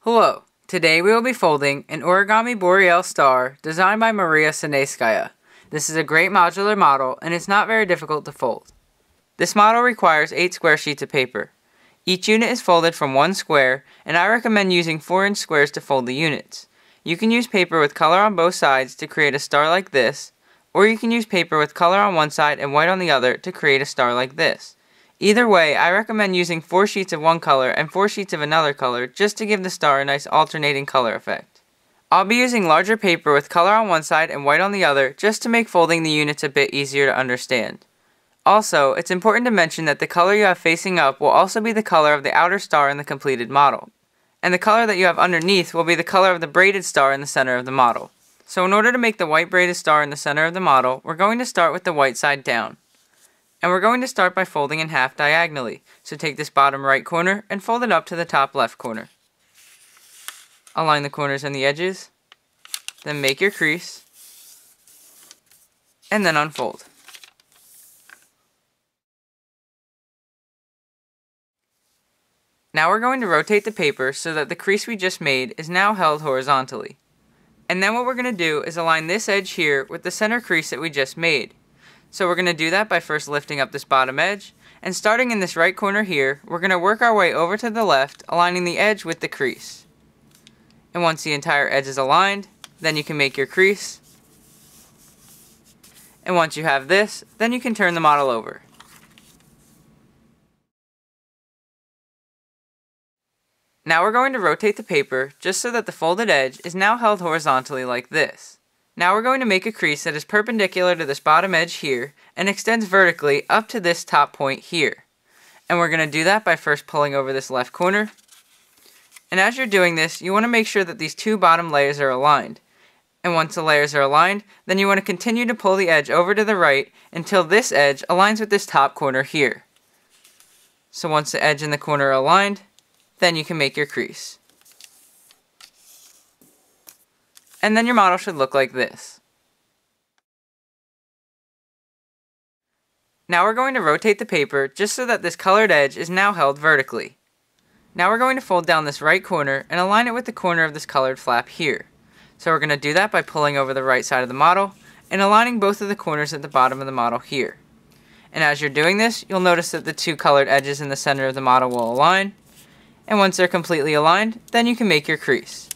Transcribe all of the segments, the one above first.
Hello, today we will be folding an Origami Boreale Star designed by Maria Sinayskaya. This is a great modular model and it's not very difficult to fold. This model requires 8 square sheets of paper. Each unit is folded from 1 square and I recommend using 4-inch squares to fold the units. You can use paper with color on both sides to create a star like this, or you can use paper with color on one side and white on the other to create a star like this. Either way, I recommend using 4 sheets of one color and 4 sheets of another color just to give the star a nice alternating color effect. I'll be using larger paper with color on one side and white on the other just to make folding the units a bit easier to understand. Also, it's important to mention that the color you have facing up will also be the color of the outer star in the completed model. And the color that you have underneath will be the color of the braided star in the center of the model. So in order to make the white braided star in the center of the model, we're going to start with the white side down. And we're going to start by folding in half diagonally. So take this bottom right corner and fold it up to the top left corner. Align the corners and the edges. Then make your crease. And then unfold. Now we're going to rotate the paper so that the crease we just made is now held horizontally. And then what we're going to do is align this edge here with the center crease that we just made. So we're going to do that by first lifting up this bottom edge, and starting in this right corner here, we're going to work our way over to the left, aligning the edge with the crease. And once the entire edge is aligned, then you can make your crease. And once you have this, then you can turn the model over. Now we're going to rotate the paper just so that the folded edge is now held horizontally like this. Now we're going to make a crease that is perpendicular to this bottom edge here and extends vertically up to this top point here. And we're going to do that by first pulling over this left corner. And as you're doing this, you want to make sure that these two bottom layers are aligned. And once the layers are aligned, then you want to continue to pull the edge over to the right until this edge aligns with this top corner here. So once the edge and the corner are aligned, then you can make your crease. And then your model should look like this. Now we're going to rotate the paper just so that this colored edge is now held vertically. Now we're going to fold down this right corner and align it with the corner of this colored flap here. So we're going to do that by pulling over the right side of the model and aligning both of the corners at the bottom of the model here. And as you're doing this, you'll notice that the two colored edges in the center of the model will align. And once they're completely aligned, then you can make your crease.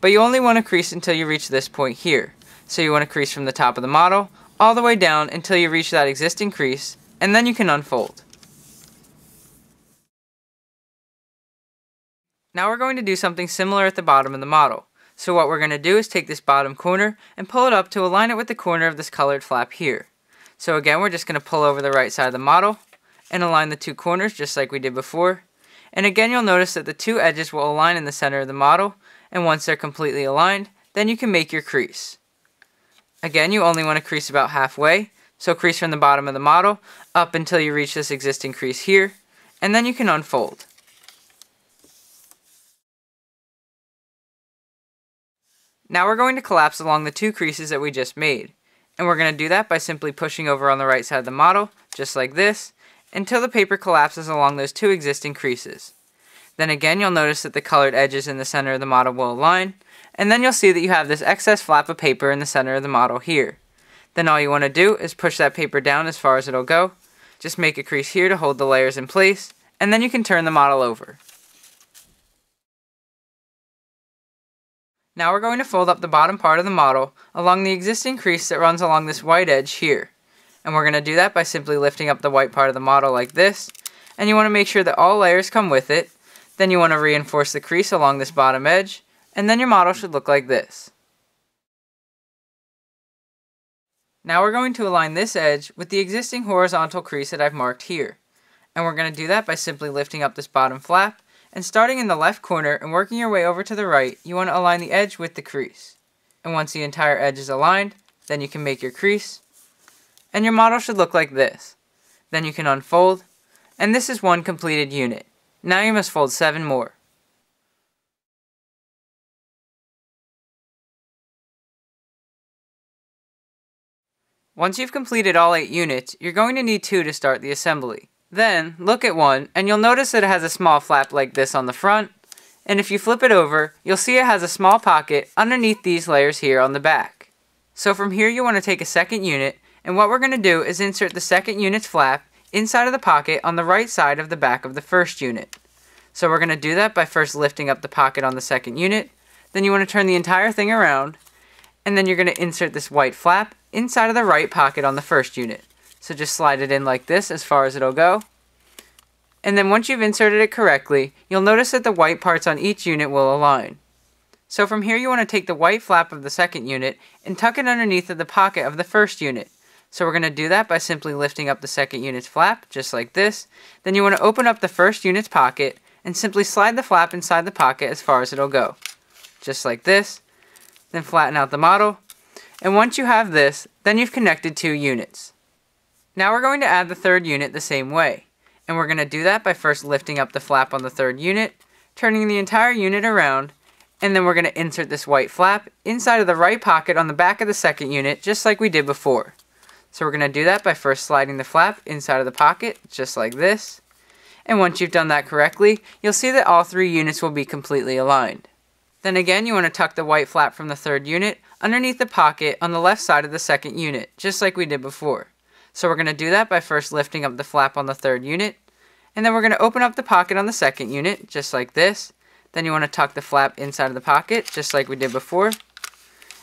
But you only want to crease until you reach this point here. So you want to crease from the top of the model all the way down until you reach that existing crease, and then you can unfold. Now we're going to do something similar at the bottom of the model. So what we're going to do is take this bottom corner and pull it up to align it with the corner of this colored flap here. So again, we're just going to pull over the right side of the model and align the two corners just like we did before. And again, you'll notice that the two edges will align in the center of the model, and once they're completely aligned, then you can make your crease. Again, you only want to crease about halfway, so crease from the bottom of the model up until you reach this existing crease here, and then you can unfold. Now we're going to collapse along the two creases that we just made, and we're going to do that by simply pushing over on the right side of the model, just like this, until the paper collapses along those two existing creases. Then again, you'll notice that the colored edges in the center of the model will align, and then you'll see that you have this excess flap of paper in the center of the model here. Then all you want to do is push that paper down as far as it'll go. Just make a crease here to hold the layers in place, and then you can turn the model over. Now we're going to fold up the bottom part of the model along the existing crease that runs along this white edge here. And we're going to do that by simply lifting up the white part of the model like this, and you want to make sure that all layers come with it. Then you want to reinforce the crease along this bottom edge, and then your model should look like this. Now we're going to align this edge with the existing horizontal crease that I've marked here. And we're going to do that by simply lifting up this bottom flap, and starting in the left corner and working your way over to the right, you want to align the edge with the crease. And once the entire edge is aligned, then you can make your crease, and your model should look like this. Then you can unfold, and this is one completed unit. Now you must fold 7 more. Once you've completed all 8 units, you're going to need 2 to start the assembly. Then, look at one, and you'll notice that it has a small flap like this on the front, And if you flip it over, you'll see it has a small pocket underneath these layers here on the back. So from here you want to take a second unit, and what we're going to do is insert the second unit's flap inside of the pocket on the right side of the back of the first unit. So we're going to do that by first lifting up the pocket on the second unit, then you want to turn the entire thing around, and then you're going to insert this white flap inside of the right pocket on the first unit. So just slide it in like this as far as it'll go. And then once you've inserted it correctly, you'll notice that the white parts on each unit will align. So from here you want to take the white flap of the second unit and tuck it underneath of the pocket of the first unit. So we're going to do that by simply lifting up the second unit's flap, just like this. Then you want to open up the first unit's pocket and simply slide the flap inside the pocket as far as it'll go. Just like this. Then flatten out the model. And once you have this, then you've connected 2 units. Now we're going to add the third unit the same way. And we're going to do that by first lifting up the flap on the third unit, turning the entire unit around, and then we're going to insert this white flap inside of the right pocket on the back of the second unit, just like we did before. So we're going to do that by first sliding the flap inside of the pocket, just like this. And once you've done that correctly, you'll see that all 3 units will be completely aligned. Then again, you want to tuck the white flap from the third unit underneath the pocket on the left side of the second unit, just like we did before. So we're going to do that by first lifting up the flap on the third unit, and then we're going to open up the pocket on the second unit, just like this. Then you want to tuck the flap inside of the pocket, just like we did before.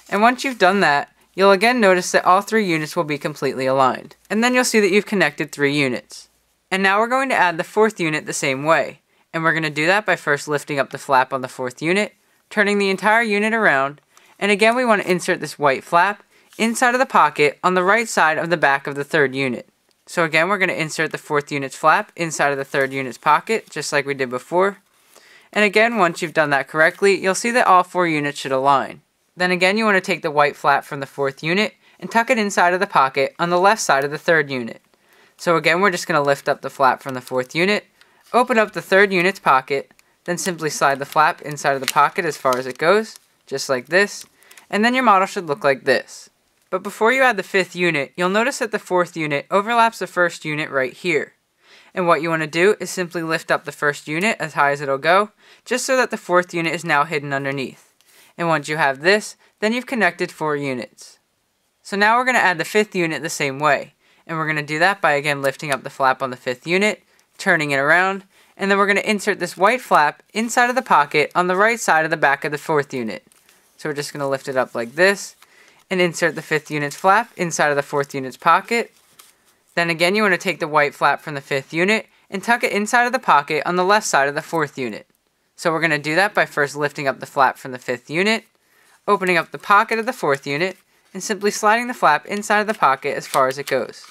And once you've done that, you'll again notice that all 3 units will be completely aligned. And then you'll see that you've connected 3 units. And now we're going to add the 4th unit the same way. And we're going to do that by first lifting up the flap on the 4th unit, turning the entire unit around, and again we want to insert this white flap inside of the pocket on the right side of the back of the 3rd unit. So again, we're going to insert the 4th unit's flap inside of the 3rd unit's pocket, just like we did before. And again, once you've done that correctly, you'll see that all 4 units should align. Then again, you want to take the white flap from the 4th unit and tuck it inside of the pocket on the left side of the 3rd unit. So again, we're just going to lift up the flap from the 4th unit, open up the 3rd unit's pocket, then simply slide the flap inside of the pocket as far as it goes, just like this, and then your model should look like this. But before you add the 5th unit, you'll notice that the 4th unit overlaps the 1st unit right here. And what you want to do is simply lift up the 1st unit as high as it'll go, just so that the 4th unit is now hidden underneath. And once you have this, then you've connected 4 units. So now we're going to add the 5th unit the same way. And we're going to do that by again lifting up the flap on the 5th unit, turning it around, and then we're going to insert this white flap inside of the pocket on the right side of the back of the 4th unit. So we're just going to lift it up like this, and insert the 5th unit's flap inside of the 4th unit's pocket. Then again, you want to take the white flap from the 5th unit and tuck it inside of the pocket on the left side of the 4th unit. So we're going to do that by first lifting up the flap from the 5th unit, opening up the pocket of the 4th unit, and simply sliding the flap inside of the pocket as far as it goes.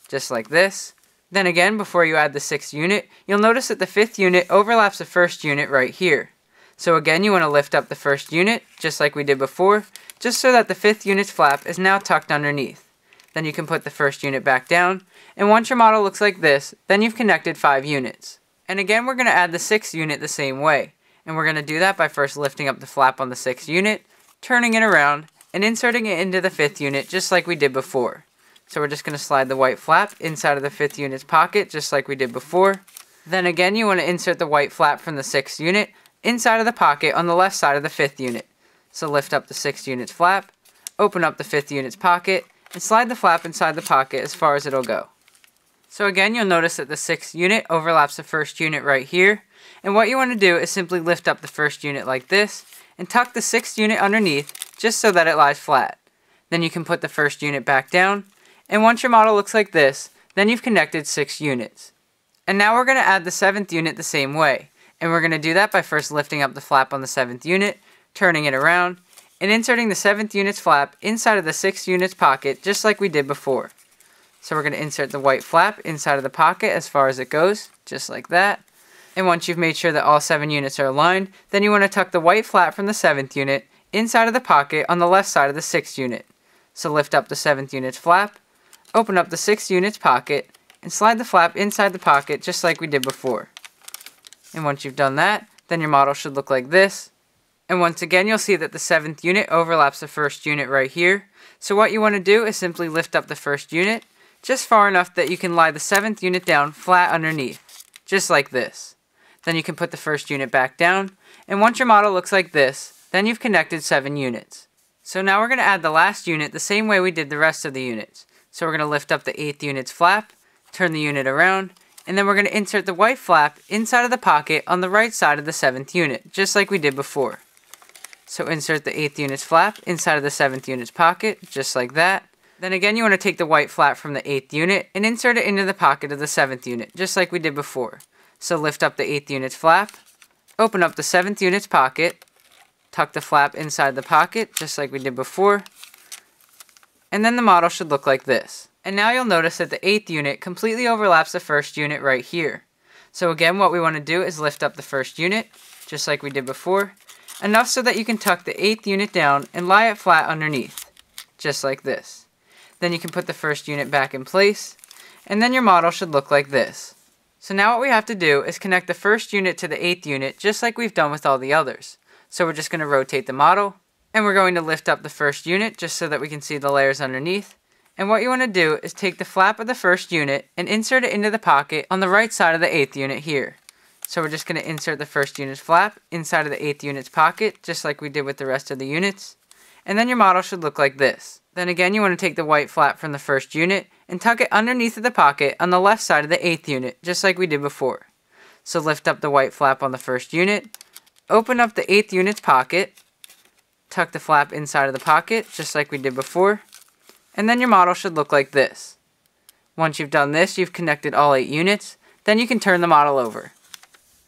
Just like this. Then again, before you add the 6th unit, you'll notice that the 5th unit overlaps the 1st unit right here. So again, you want to lift up the 1st unit, just like we did before, just so that the 5th unit's flap is now tucked underneath. Then you can put the 1st unit back down, and once your model looks like this, then you've connected 5 units. And again, we're going to add the 6th unit the same way, and we're going to do that by first lifting up the flap on the 6th unit, turning it around, and inserting it into the 5th unit just like we did before. So we're just going to slide the white flap inside of the 5th unit's pocket just like we did before. Then again, you want to insert the white flap from the 6th unit inside of the pocket on the left side of the 5th unit. So lift up the 6th unit's flap, open up the 5th unit's pocket, and slide the flap inside the pocket as far as it'll go. So again, you'll notice that the 6th unit overlaps the 1st unit right here, and what you want to do is simply lift up the 1st unit like this, and tuck the 6th unit underneath, just so that it lies flat. Then you can put the 1st unit back down, and once your model looks like this, then you've connected 6 units. And now we're going to add the 7th unit the same way, and we're going to do that by first lifting up the flap on the 7th unit, turning it around, and inserting the 7th unit's flap inside of the 6th unit's pocket just like we did before. So we're going to insert the white flap inside of the pocket as far as it goes, just like that. And once you've made sure that all 7 units are aligned, then you want to tuck the white flap from the 7th unit inside of the pocket on the left side of the 6th unit. So lift up the 7th unit's flap, open up the 6th unit's pocket, and slide the flap inside the pocket just like we did before. And once you've done that, then your model should look like this. And once again, you'll see that the 7th unit overlaps the 1st unit right here. So what you want to do is simply lift up the 1st unit, just far enough that you can lie the 7th unit down flat underneath, just like this. Then you can put the 1st unit back down, And once your model looks like this, then you've connected 7 units. So now we're going to add the last unit the same way we did the rest of the units. So we're going to lift up the 8th unit's flap, turn the unit around, and then we're going to insert the white flap inside of the pocket on the right side of the 7th unit, just like we did before. So insert the 8th unit's flap inside of the 7th unit's pocket, just like that. Then again, you want to take the white flap from the 8th unit and insert it into the pocket of the 7th unit, just like we did before. So lift up the 8th unit's flap, open up the 7th unit's pocket, tuck the flap inside the pocket, just like we did before, and then the model should look like this. And now you'll notice that the 8th unit completely overlaps the 1st unit right here. So again, what we want to do is lift up the 1st unit, just like we did before, enough so that you can tuck the 8th unit down and lie it flat underneath, just like this. Then you can put the 1st unit back in place, and then your model should look like this. So now what we have to do is connect the 1st unit to the 8th unit, just like we've done with all the others. So we're just going to rotate the model, and we're going to lift up the 1st unit just so that we can see the layers underneath. And what you want to do is take the flap of the 1st unit and insert it into the pocket on the right side of the 8th unit here. So we're just going to insert the 1st unit's flap inside of the 8th unit's pocket, just like we did with the rest of the units. And then your model should look like this. Then again, you want to take the white flap from the 1st unit and tuck it underneath of the pocket on the left side of the 8th unit, just like we did before. So lift up the white flap on the 1st unit, open up the 8th unit's pocket, tuck the flap inside of the pocket, just like we did before, and then your model should look like this. Once you've done this, you've connected all 8 units, then you can turn the model over.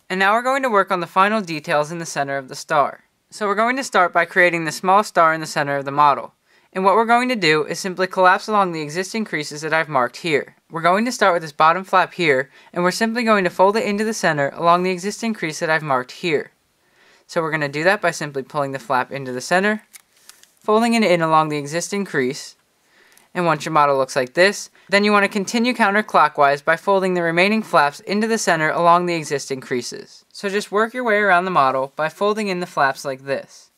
And now we're going to work on the final details in the center of the star. So we're going to start by creating the small star in the center of the model. And what we're going to do is simply collapse along the existing creases that I've marked here. We're going to start with this bottom flap here, and we're simply going to fold it into the center along the existing crease that I've marked here. So we're going to do that by simply pulling the flap into the center, folding it in along the existing crease, and once your model looks like this, then you want to continue counterclockwise by folding the remaining flaps into the center along the existing creases. So just work your way around the model by folding in the flaps like this.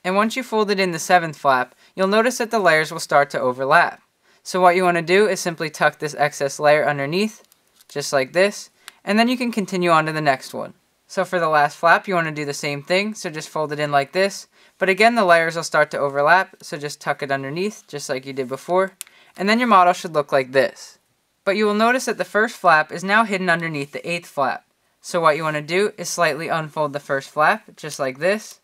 And once you folded in the 7th flap, you'll notice that the layers will start to overlap. So what you want to do is simply tuck this excess layer underneath, just like this, and then you can continue on to the next one. So for the last flap, you want to do the same thing, so just fold it in like this, but again the layers will start to overlap, so just tuck it underneath, just like you did before, and then your model should look like this. But you will notice that the 1st flap is now hidden underneath the 8th flap. So what you want to do is slightly unfold the 1st flap, just like this,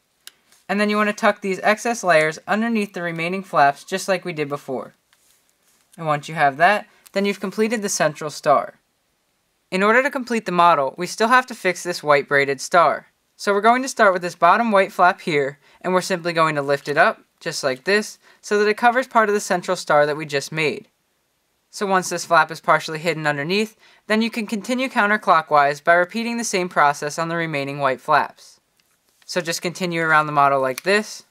and then you want to tuck these excess layers underneath the remaining flaps, just like we did before. And once you have that, then you've completed the central star. In order to complete the model, we still have to fix this white braided star. So we're going to start with this bottom white flap here, and we're simply going to lift it up, just like this, so that it covers part of the central star that we just made. So once this flap is partially hidden underneath, then you can continue counterclockwise by repeating the same process on the remaining white flaps. So just continue around the model like this.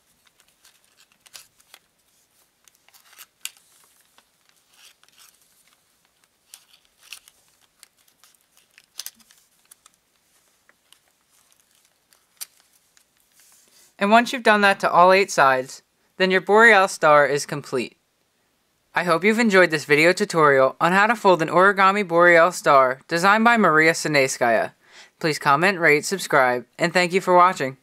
And once you've done that to all 8 sides, then your Boreale star is complete. I hope you've enjoyed this video tutorial on how to fold an Origami Boreale star designed by Maria Sinayskaya. Please comment, rate, subscribe, and thank you for watching.